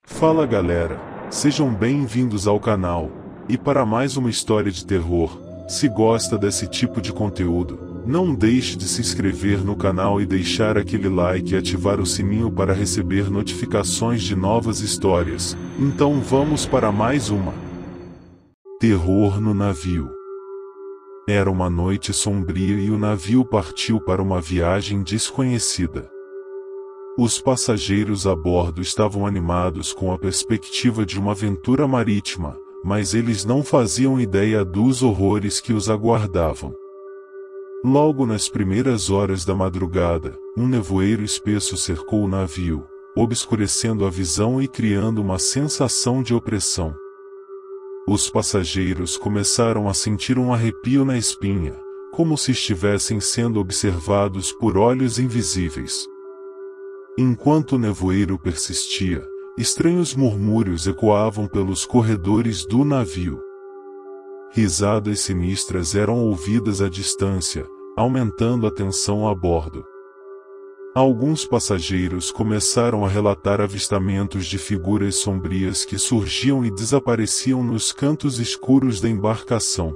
Fala galera, sejam bem-vindos ao canal, e para mais uma história de terror. Se gosta desse tipo de conteúdo, não deixe de se inscrever no canal e deixar aquele like e ativar o sininho para receber notificações de novas histórias. Então vamos para mais uma. Terror no navio. Era uma noite sombria e o navio partiu para uma viagem desconhecida. Os passageiros a bordo estavam animados com a perspectiva de uma aventura marítima, mas eles não faziam ideia dos horrores que os aguardavam. Logo nas primeiras horas da madrugada, um nevoeiro espesso cercou o navio, obscurecendo a visão e criando uma sensação de opressão. Os passageiros começaram a sentir um arrepio na espinha, como se estivessem sendo observados por olhos invisíveis. Enquanto o nevoeiro persistia, estranhos murmúrios ecoavam pelos corredores do navio. Risadas sinistras eram ouvidas à distância, aumentando a tensão a bordo. Alguns passageiros começaram a relatar avistamentos de figuras sombrias que surgiam e desapareciam nos cantos escuros da embarcação.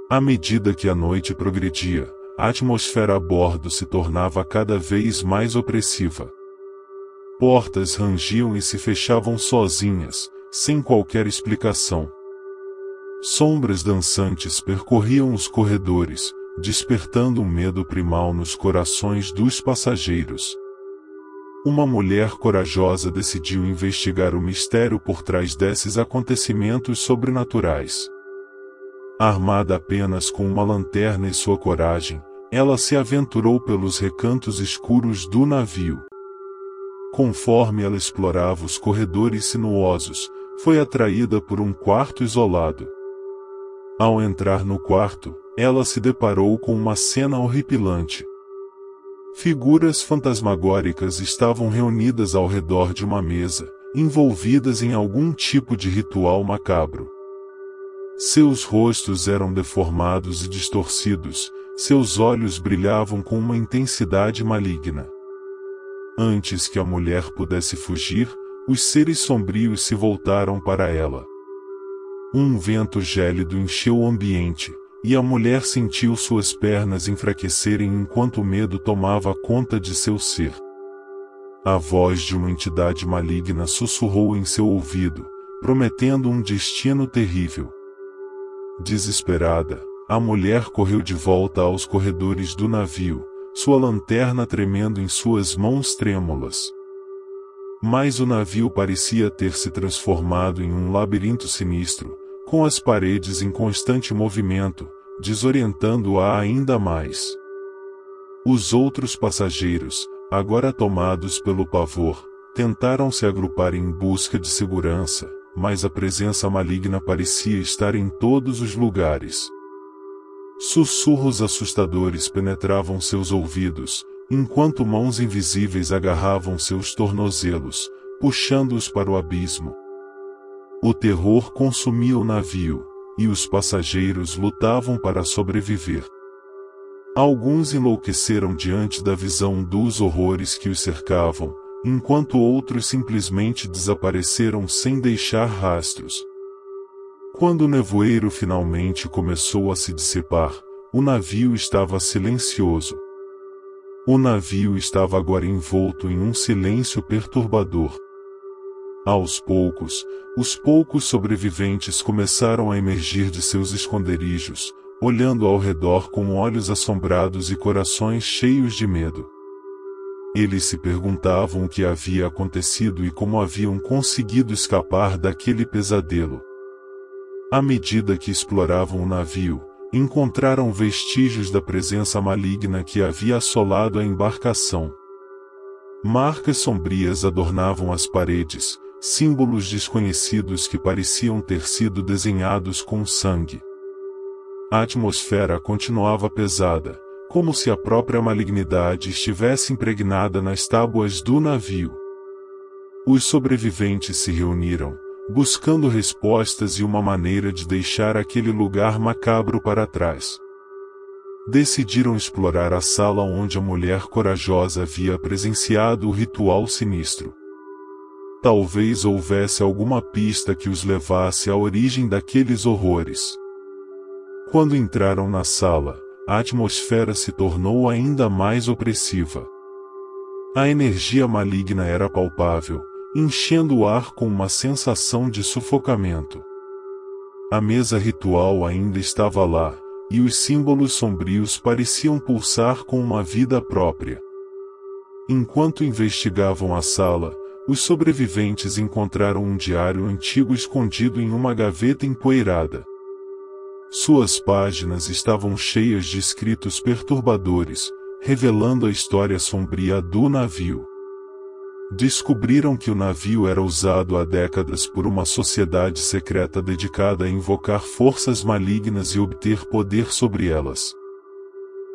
À medida que a noite progredia, a atmosfera a bordo se tornava cada vez mais opressiva. Portas rangiam e se fechavam sozinhas, sem qualquer explicação. Sombras dançantes percorriam os corredores, despertando um medo primal nos corações dos passageiros. Uma mulher corajosa decidiu investigar o mistério por trás desses acontecimentos sobrenaturais. Armada apenas com uma lanterna e sua coragem, ela se aventurou pelos recantos escuros do navio. Conforme ela explorava os corredores sinuosos, foi atraída por um quarto isolado. Ao entrar no quarto, ela se deparou com uma cena horripilante. Figuras fantasmagóricas estavam reunidas ao redor de uma mesa, envolvidas em algum tipo de ritual macabro. Seus rostos eram deformados e distorcidos, seus olhos brilhavam com uma intensidade maligna. Antes que a mulher pudesse fugir, os seres sombrios se voltaram para ela. Um vento gélido encheu o ambiente, e a mulher sentiu suas pernas enfraquecerem enquanto o medo tomava conta de seu ser. A voz de uma entidade maligna sussurrou em seu ouvido, prometendo um destino terrível. Desesperada, a mulher correu de volta aos corredores do navio, sua lanterna tremendo em suas mãos trêmulas. Mas o navio parecia ter se transformado em um labirinto sinistro, com as paredes em constante movimento, desorientando-a ainda mais. Os outros passageiros, agora tomados pelo pavor, tentaram se agrupar em busca de segurança, mas a presença maligna parecia estar em todos os lugares. Sussurros assustadores penetravam seus ouvidos, enquanto mãos invisíveis agarravam seus tornozelos, puxando-os para o abismo. O terror consumia o navio, e os passageiros lutavam para sobreviver. Alguns enlouqueceram diante da visão dos horrores que os cercavam, enquanto outros simplesmente desapareceram sem deixar rastros. Quando o nevoeiro finalmente começou a se dissipar, o navio estava silencioso. O navio estava agora envolto em um silêncio perturbador. Aos poucos, os poucos sobreviventes começaram a emergir de seus esconderijos, olhando ao redor com olhos assombrados e corações cheios de medo. Eles se perguntavam o que havia acontecido e como haviam conseguido escapar daquele pesadelo. À medida que exploravam o navio, encontraram vestígios da presença maligna que havia assolado a embarcação. Marcas sombrias adornavam as paredes, símbolos desconhecidos que pareciam ter sido desenhados com sangue. A atmosfera continuava pesada, como se a própria malignidade estivesse impregnada nas tábuas do navio. Os sobreviventes se reuniram, buscando respostas e uma maneira de deixar aquele lugar macabro para trás. Decidiram explorar a sala onde a mulher corajosa havia presenciado o ritual sinistro. Talvez houvesse alguma pista que os levasse à origem daqueles horrores. Quando entraram na sala, a atmosfera se tornou ainda mais opressiva. A energia maligna era palpável, enchendo o ar com uma sensação de sufocamento. A mesa ritual ainda estava lá, e os símbolos sombrios pareciam pulsar com uma vida própria. Enquanto investigavam a sala, os sobreviventes encontraram um diário antigo escondido em uma gaveta empoeirada. Suas páginas estavam cheias de escritos perturbadores, revelando a história sombria do navio. Descobriram que o navio era usado há décadas por uma sociedade secreta dedicada a invocar forças malignas e obter poder sobre elas.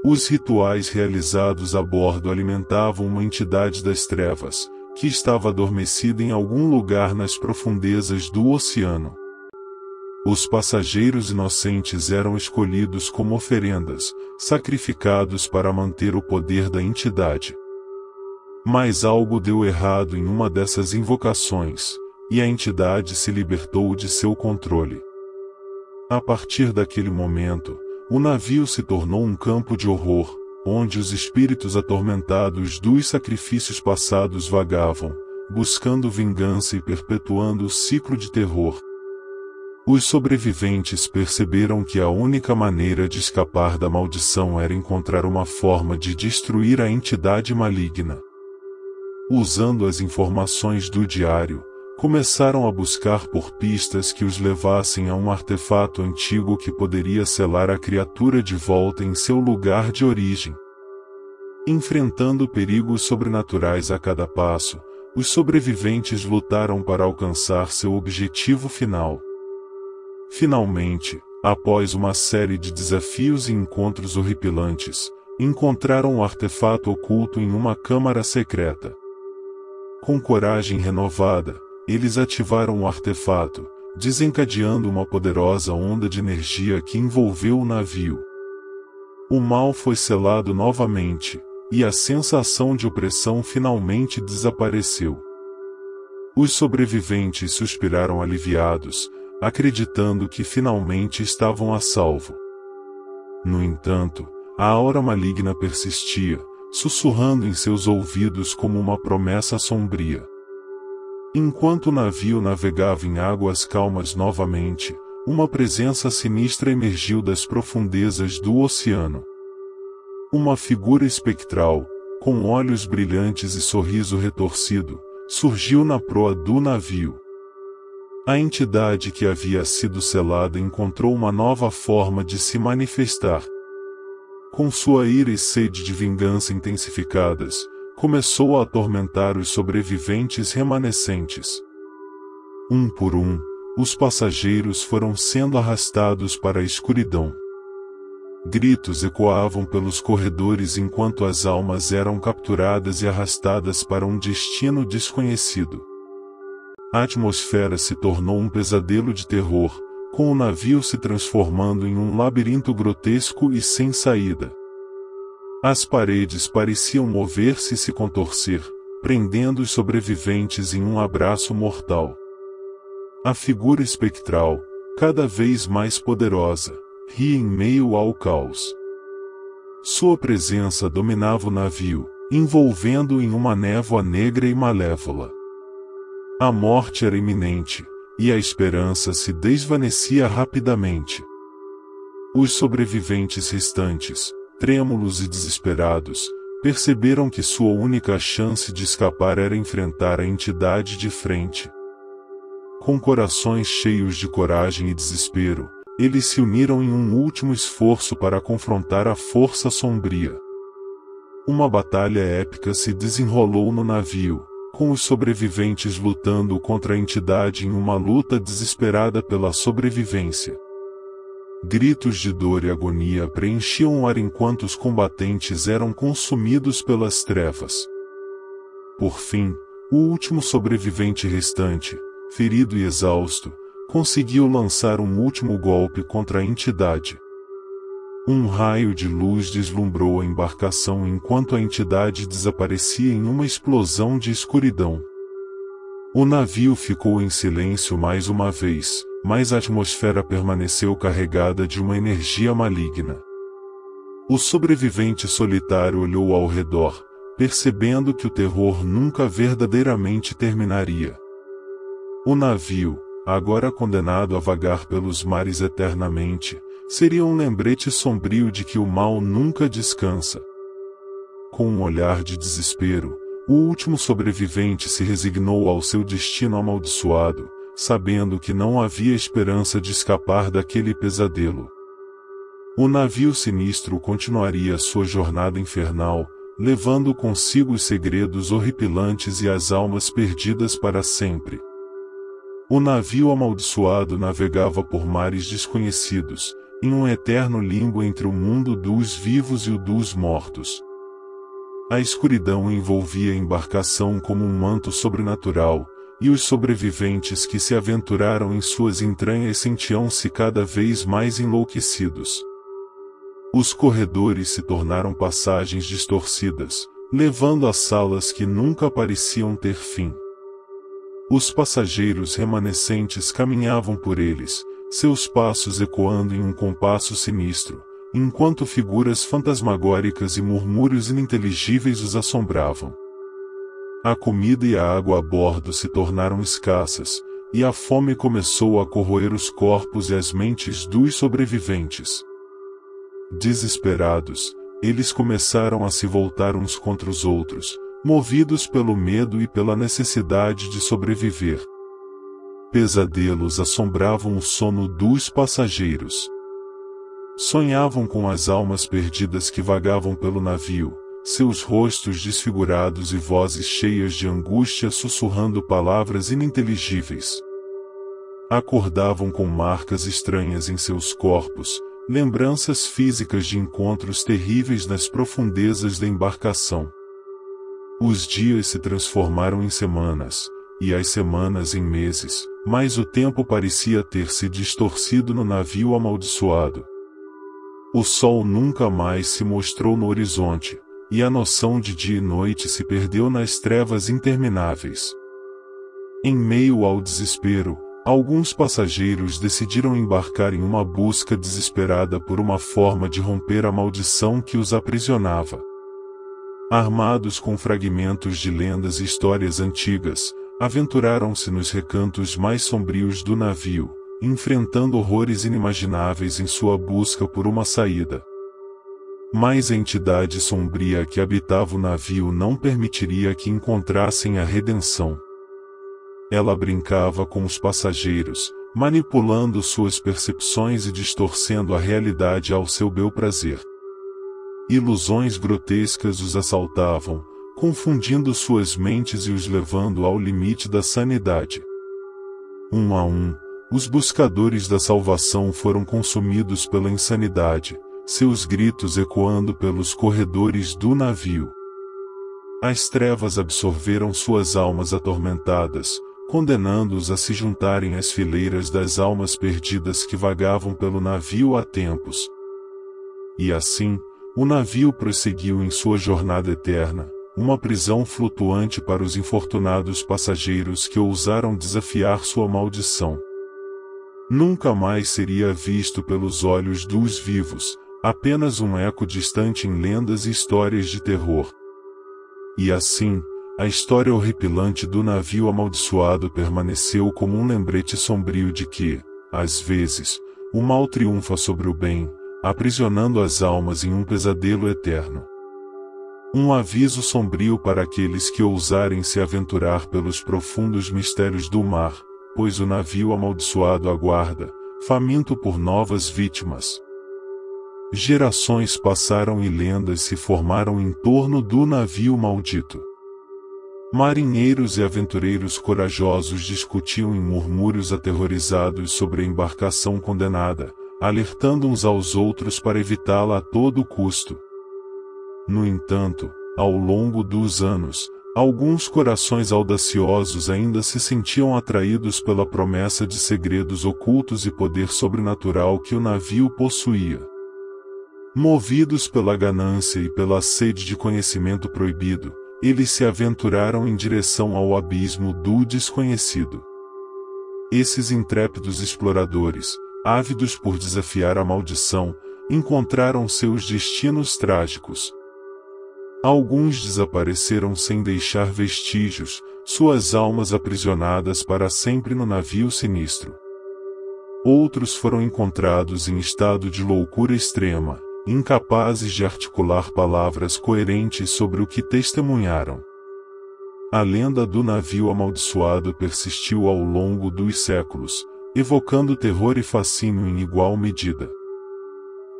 Os rituais realizados a bordo alimentavam uma entidade das trevas, que estava adormecida em algum lugar nas profundezas do oceano. Os passageiros inocentes eram escolhidos como oferendas, sacrificados para manter o poder da entidade. Mas algo deu errado em uma dessas invocações, e a entidade se libertou de seu controle. A partir daquele momento, o navio se tornou um campo de horror, onde os espíritos atormentados dos sacrifícios passados vagavam, buscando vingança e perpetuando o ciclo de terror. Os sobreviventes perceberam que a única maneira de escapar da maldição era encontrar uma forma de destruir a entidade maligna. Usando as informações do diário, começaram a buscar por pistas que os levassem a um artefato antigo que poderia selar a criatura de volta em seu lugar de origem. Enfrentando perigos sobrenaturais a cada passo, os sobreviventes lutaram para alcançar seu objetivo final. Finalmente, após uma série de desafios e encontros horripilantes, encontraram o artefato oculto em uma câmara secreta. Com coragem renovada, eles ativaram o artefato, desencadeando uma poderosa onda de energia que envolveu o navio. O mal foi selado novamente, e a sensação de opressão finalmente desapareceu. Os sobreviventes suspiraram aliviados, acreditando que finalmente estavam a salvo. No entanto, a aura maligna persistia, sussurrando em seus ouvidos como uma promessa sombria. Enquanto o navio navegava em águas calmas novamente, uma presença sinistra emergiu das profundezas do oceano. Uma figura espectral, com olhos brilhantes e sorriso retorcido, surgiu na proa do navio. A entidade que havia sido selada encontrou uma nova forma de se manifestar. Com sua ira e sede de vingança intensificadas, começou a atormentar os sobreviventes remanescentes. Um por um, os passageiros foram sendo arrastados para a escuridão. Gritos ecoavam pelos corredores enquanto as almas eram capturadas e arrastadas para um destino desconhecido. A atmosfera se tornou um pesadelo de terror, com o navio se transformando em um labirinto grotesco e sem saída. As paredes pareciam mover-se e se contorcer, prendendo os sobreviventes em um abraço mortal. A figura espectral, cada vez mais poderosa, ria em meio ao caos. Sua presença dominava o navio, envolvendo-o em uma névoa negra e malévola. A morte era iminente, e a esperança se desvanecia rapidamente. Os sobreviventes restantes, trêmulos e desesperados, perceberam que sua única chance de escapar era enfrentar a entidade de frente. Com corações cheios de coragem e desespero, eles se uniram em um último esforço para confrontar a força sombria. Uma batalha épica se desenrolou no navio, com os sobreviventes lutando contra a entidade em uma luta desesperada pela sobrevivência. Gritos de dor e agonia preenchiam o ar enquanto os combatentes eram consumidos pelas trevas. Por fim, o último sobrevivente restante, ferido e exausto, conseguiu lançar um último golpe contra a entidade. Um raio de luz deslumbrou a embarcação enquanto a entidade desaparecia em uma explosão de escuridão. O navio ficou em silêncio mais uma vez, mas a atmosfera permaneceu carregada de uma energia maligna. O sobrevivente solitário olhou ao redor, percebendo que o terror nunca verdadeiramente terminaria. O navio, agora condenado a vagar pelos mares eternamente, seria um lembrete sombrio de que o mal nunca descansa. Com um olhar de desespero, o último sobrevivente se resignou ao seu destino amaldiçoado, sabendo que não havia esperança de escapar daquele pesadelo. O navio sinistro continuaria sua jornada infernal, levando consigo os segredos horripilantes e as almas perdidas para sempre. O navio amaldiçoado navegava por mares desconhecidos, em um eterno limbo entre o mundo dos vivos e o dos mortos. A escuridão envolvia a embarcação como um manto sobrenatural, e os sobreviventes que se aventuraram em suas entranhas sentiam-se cada vez mais enlouquecidos. Os corredores se tornaram passagens distorcidas, levando a salas que nunca pareciam ter fim. Os passageiros remanescentes caminhavam por eles, seus passos ecoando em um compasso sinistro, enquanto figuras fantasmagóricas e murmúrios ininteligíveis os assombravam. A comida e a água a bordo se tornaram escassas, e a fome começou a corroer os corpos e as mentes dos sobreviventes. Desesperados, eles começaram a se voltar uns contra os outros, movidos pelo medo e pela necessidade de sobreviver. Pesadelos assombravam o sono dos passageiros. Sonhavam com as almas perdidas que vagavam pelo navio, seus rostos desfigurados e vozes cheias de angústia sussurrando palavras ininteligíveis. Acordavam com marcas estranhas em seus corpos, lembranças físicas de encontros terríveis nas profundezas da embarcação. Os dias se transformaram em semanas, e as semanas em meses, mas o tempo parecia ter se distorcido no navio amaldiçoado. O sol nunca mais se mostrou no horizonte, e a noção de dia e noite se perdeu nas trevas intermináveis. Em meio ao desespero, alguns passageiros decidiram embarcar em uma busca desesperada por uma forma de romper a maldição que os aprisionava. Armados com fragmentos de lendas e histórias antigas, aventuraram-se nos recantos mais sombrios do navio, enfrentando horrores inimagináveis em sua busca por uma saída. Mas a entidade sombria que habitava o navio não permitiria que encontrassem a redenção. Ela brincava com os passageiros, manipulando suas percepções e distorcendo a realidade ao seu bel prazer. Ilusões grotescas os assaltavam, confundindo suas mentes e os levando ao limite da sanidade. Um a um, os buscadores da salvação foram consumidos pela insanidade, seus gritos ecoando pelos corredores do navio. As trevas absorveram suas almas atormentadas, condenando-os a se juntarem às fileiras das almas perdidas que vagavam pelo navio há tempos. E assim, o navio prosseguiu em sua jornada eterna, uma prisão flutuante para os infortunados passageiros que ousaram desafiar sua maldição. Nunca mais seria visto pelos olhos dos vivos, apenas um eco distante em lendas e histórias de terror. E assim, a história horripilante do navio amaldiçoado permaneceu como um lembrete sombrio de que, às vezes, o mal triunfa sobre o bem, aprisionando as almas em um pesadelo eterno. Um aviso sombrio para aqueles que ousarem se aventurar pelos profundos mistérios do mar, pois o navio amaldiçoado aguarda, faminto por novas vítimas. Gerações passaram e lendas se formaram em torno do navio maldito. Marinheiros e aventureiros corajosos discutiam em murmúrios aterrorizados sobre a embarcação condenada, alertando uns aos outros para evitá-la a todo custo. No entanto, ao longo dos anos, alguns corações audaciosos ainda se sentiam atraídos pela promessa de segredos ocultos e poder sobrenatural que o navio possuía. Movidos pela ganância e pela sede de conhecimento proibido, eles se aventuraram em direção ao abismo do desconhecido. Esses intrépidos exploradores, ávidos por desafiar a maldição, encontraram seus destinos trágicos. Alguns desapareceram sem deixar vestígios, suas almas aprisionadas para sempre no navio sinistro. Outros foram encontrados em estado de loucura extrema, incapazes de articular palavras coerentes sobre o que testemunharam. A lenda do navio amaldiçoado persistiu ao longo dos séculos, evocando terror e fascínio em igual medida.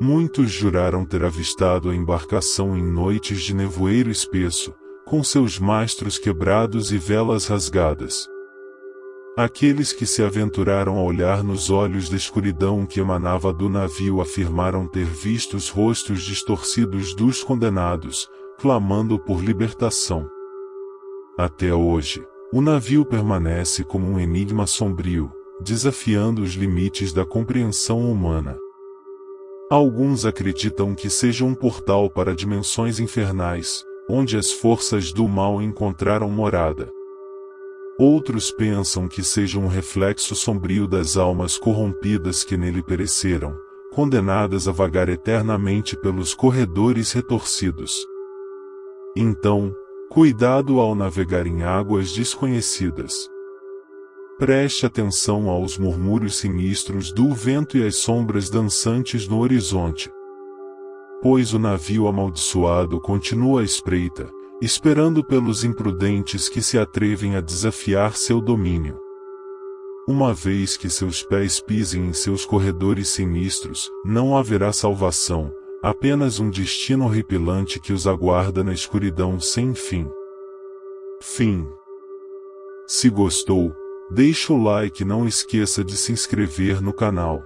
Muitos juraram ter avistado a embarcação em noites de nevoeiro espesso, com seus mastros quebrados e velas rasgadas. Aqueles que se aventuraram a olhar nos olhos da escuridão que emanava do navio afirmaram ter visto os rostos distorcidos dos condenados, clamando por libertação. Até hoje, o navio permanece como um enigma sombrio, desafiando os limites da compreensão humana. Alguns acreditam que seja um portal para dimensões infernais, onde as forças do mal encontraram morada. Outros pensam que seja um reflexo sombrio das almas corrompidas que nele pereceram, condenadas a vagar eternamente pelos corredores retorcidos. Então, cuidado ao navegar em águas desconhecidas. Preste atenção aos murmúrios sinistros do vento e às sombras dançantes no horizonte. Pois o navio amaldiçoado continua à espreita, esperando pelos imprudentes que se atrevem a desafiar seu domínio. Uma vez que seus pés pisem em seus corredores sinistros, não haverá salvação, apenas um destino horripilante que os aguarda na escuridão sem fim. Fim. Se gostou, deixa o like e não esqueça de se inscrever no canal.